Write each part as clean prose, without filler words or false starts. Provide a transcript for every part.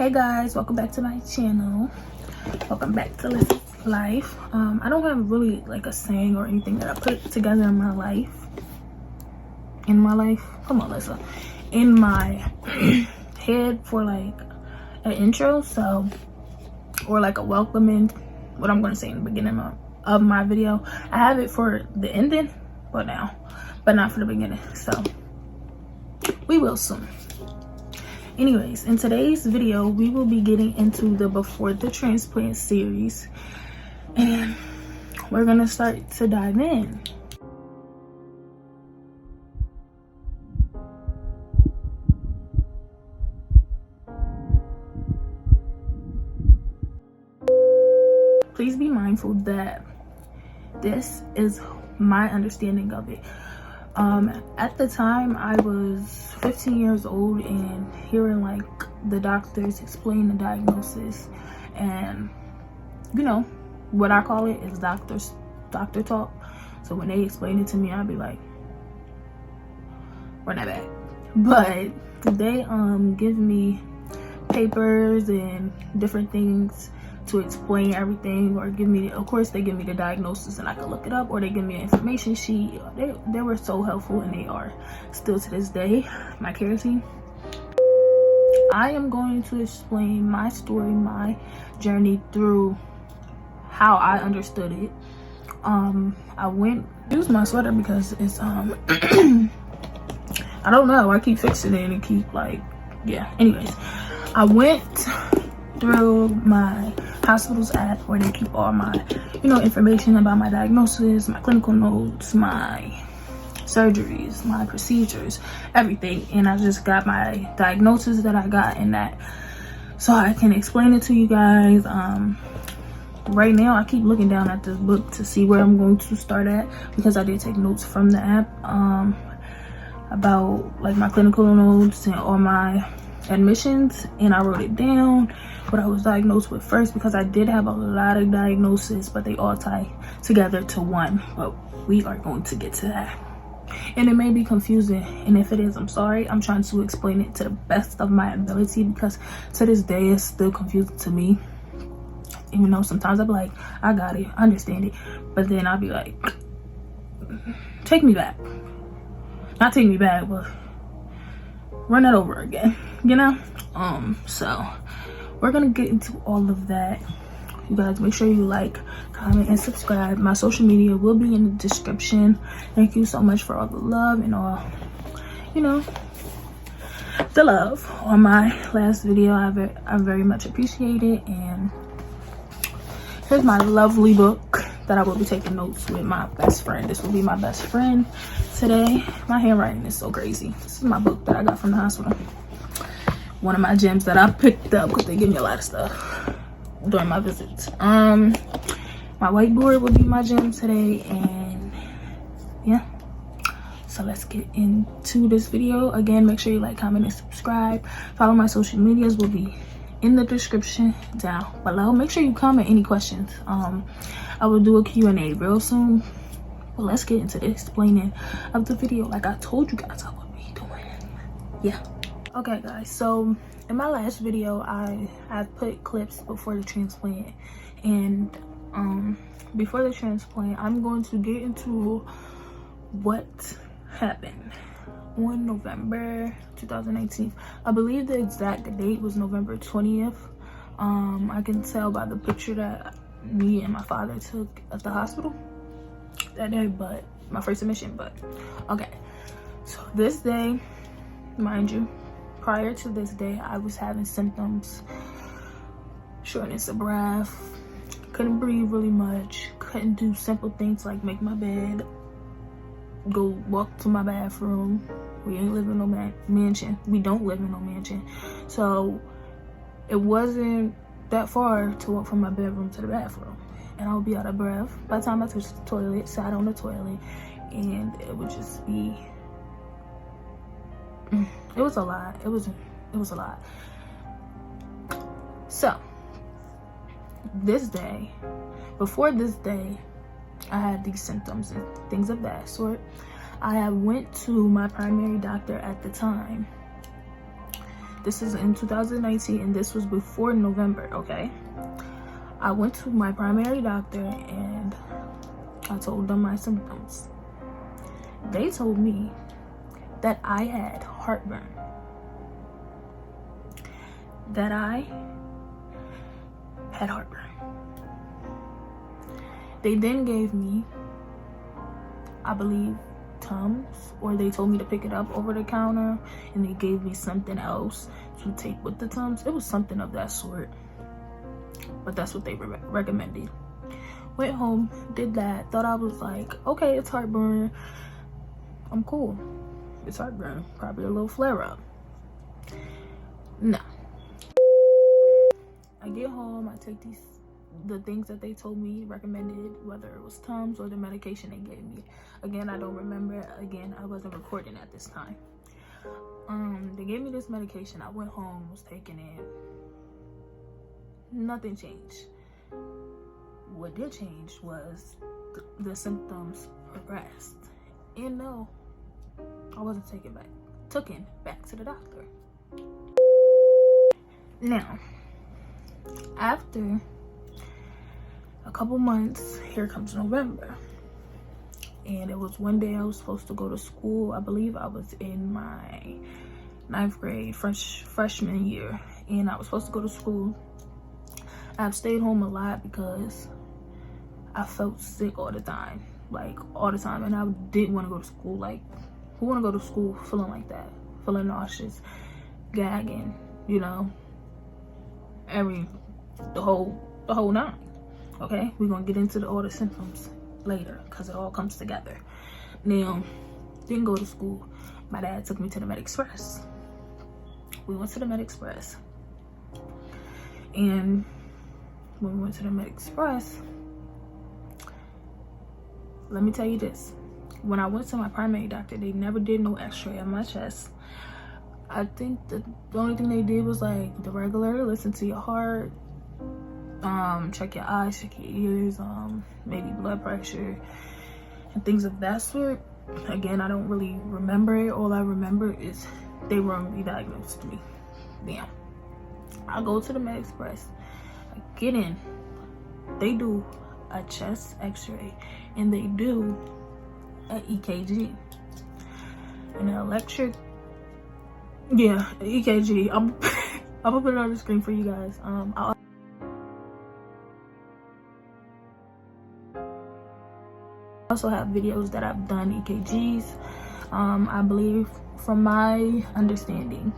Hey guys, welcome back to my channel. Welcome back to Lizzie's Life. I don't have really like a saying or anything that I put together in my life. Come on, Lissa. In my head for like an intro, so, or like a welcoming, what I'm gonna say in the beginning of my video. I have it for the ending, but not for the beginning. So we will soon. Anyways, in today's video, we will be getting into the Before the Transplant series, and we're gonna start to dive in. Please be mindful that this is my understanding of it. At the time, I was 15 years old and hearing like the doctors explain the diagnosis, and you know what I call it is doctor talk. So when they explain it to me, I'd be like, run that back. But they give me papers and different things to explain everything, or give me, of course they give me the diagnosis and I can look it up, or they give me an information sheet. They were so helpful, and they are still to this day my care team. I am going to explain my story, my journey through how I understood it. I use my sweater because it's I don't know, I keep fixing it and keep like, yeah, anyways, I went through my hospital's app where they keep all my information about my diagnosis, my clinical notes, my surgeries, my procedures, everything, and I just got my diagnosis that I got in that, so I can explain it to you guys. Right now I keep looking down at this book to see where I'm going to start at, because I did take notes from the app about like my clinical notes and all my admissions, and I wrote it down what I was diagnosed with first, because I did have a lot of diagnoses, but they all tie together to one. But we are going to get to that, and it may be confusing, and if it is, I'm sorry. I'm trying to explain it to the best of my ability, because to this day it's still confusing to me, even though sometimes I'm like, I got it, I understand it, but then I'll be like, take me back, not take me back, but run it over again, so we're gonna get into all of that. You guys, make sure you like, comment, and subscribe. My social media will be in the description. Thank you so much for all the love and all, the love on my last video. I very much appreciate it. And here's my lovely book that I will be taking notes with my best friend. This will be my best friend today. My handwriting is so crazy. This is my book that I got from the hospital. One of my gems that I picked up, because they give me a lot of stuff during my visits. My whiteboard will be my gem today, and yeah. So let's get into this video. Again, make sure you like, comment, and subscribe. Follow my social medias will be in the description down below. Make sure you comment any questions. I will do a Q&A real soon. But let's get into the explaining of the video, like I told you guys I would be doing. Yeah. Okay guys, so in my last video I put clips before the transplant, and before the transplant I'm going to get into what happened on November 2019. I believe the exact date was November 20th. I can tell by the picture that me and my father took at the hospital that day, but my first admission. But okay, so this day, mind you, prior to this day I was having symptoms: shortness of breath, couldn't breathe really much, couldn't do simple things like make my bed, go walk to my bathroom. We ain't live in no mansion. We don't live in no mansion, so it wasn't that far to walk from my bedroom to the bathroom, and I would be out of breath by the time I touched the toilet, sat on the toilet, and it would just be, it was a lot. It was a lot. So this day, before this day, I had these symptoms and things of that sort. I had went to my primary doctor at the time This is in 2019, and this was before November, okay? I went to my primary doctor and I told them my symptoms. They told me that I had heartburn. That I had heartburn. They then gave me, I believe, Tums, or they told me to pick it up over the counter, and they gave me something else to take with the Tums. It was something of that sort, but that's what they recommended. Went home, did that, thought I was like, okay, it's heartburn, I'm cool. It's heartburn, probably a little flare-up. No. I get home, I take the things that they told me, recommended, whether it was Tums or the medication they gave me. Again, I don't remember. Again, I wasn't recording at this time. They gave me this medication. I went home, was taking it. Nothing changed. What did change was the symptoms progressed. And no, I wasn't taken back to the doctor. Now, after a couple months, here comes November, and it was one day I was supposed to go to school. I believe I was in my 9th grade freshman year, and I was supposed to go to school. I've stayed home a lot because I felt sick all the time, and I didn't want to go to school. Like, who want to go to school feeling like that, feeling nauseous, gagging, you know, the whole nine. Okay, we're gonna get into all the symptoms later because it all comes together. Now, didn't go to school. My dad took me to the Med Express. We went to the Med Express, and when we went to the Med Express, let me tell you this. When I went to my primary doctor, they never did no x-ray on my chest. I think the only thing they did was like the regular, listen to your heart, check your eyes, check your ears, maybe blood pressure and things of that sort. Again, I don't really remember it. All I remember is they wrongly diagnosed me. Damn. I go to the Med Express, I get in, they do a chest x-ray, and they do an EKG, an electric, yeah, EKG. I'm gonna put it on the screen for you guys. I also have videos that I've done EKGs. I believe, from my understanding,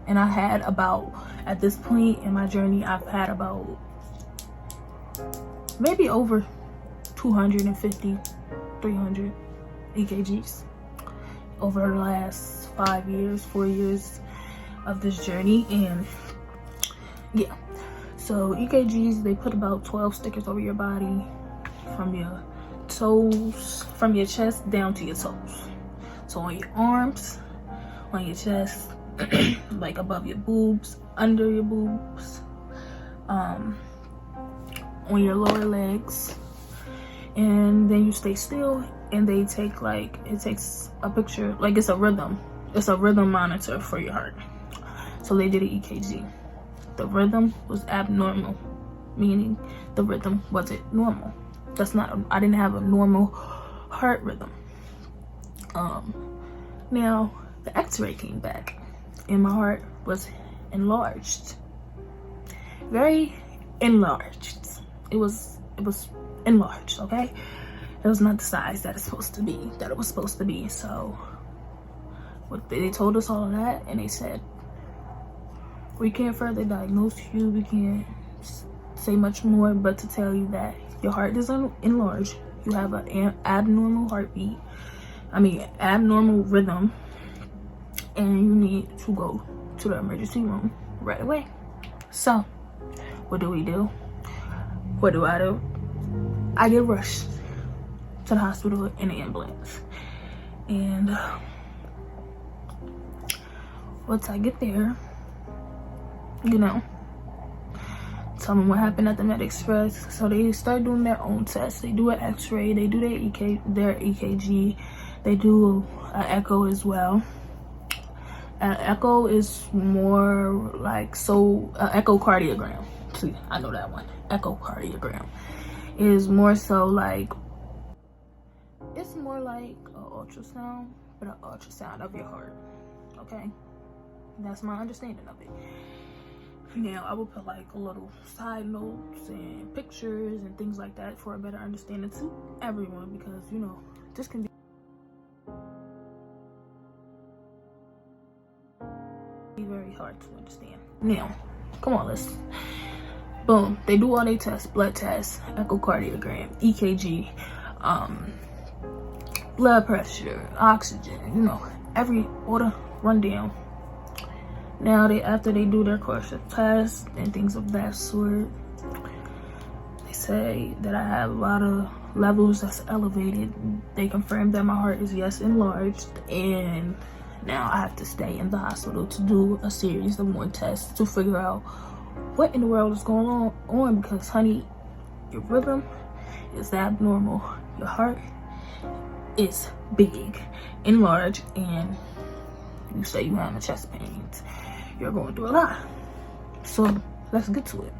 and I had about, at this point in my journey, I've had about maybe over 250, 300 EKGs over the last 4 years of this journey. And yeah, so EKGs, they put about 12 stickers over your body, from your toes, from your chest down to your toes. So on your arms, on your chest, like above your boobs, under your boobs, on your lower legs, and then you stay still, and they take, like, it takes a picture, like it's a rhythm monitor for your heart. So they did an EKG. The rhythm was abnormal, meaning the rhythm wasn't normal. I didn't have a normal heart rhythm. Now the x-ray came back and my heart was enlarged, very enlarged. It was enlarged, okay? It was not the size that it was supposed to be. So they told us all of that, and they said, we can't further diagnose you, we can't say much more, but to tell you that your heart is enlarged, you have an abnormal heartbeat, abnormal rhythm, and you need to go to the emergency room right away. So what do we do? What do? I get rushed to the hospital in an ambulance, and once I get there, you know, tell them what happened at the Med Express. So they start doing their own tests. They do an x-ray, they do their EKG, they do an echo as well. Echo is more like echocardiogram. See, I know that one. Echocardiogram is more so like, it's more like an ultrasound, but an ultrasound of your heart. Okay, that's my understanding of it. Now I will put like a little side notes and pictures and things like that for a better understanding to everyone, because you know this can be very hard to understand. Now, come on, let's boom. They do all their tests, blood tests, echocardiogram, EKG, blood pressure, oxygen, you know, every order rundown. Now after they do their course of tests and things of that sort, they say that I have a lot of levels that's elevated. They confirm that my heart is enlarged, and now I have to stay in the hospital to do a series of more tests to figure out what in the world is going on, because honey, your rhythm is abnormal, your heart is big, enlarged, and you say you having chest pains. You're going through a lot. So let's get to it.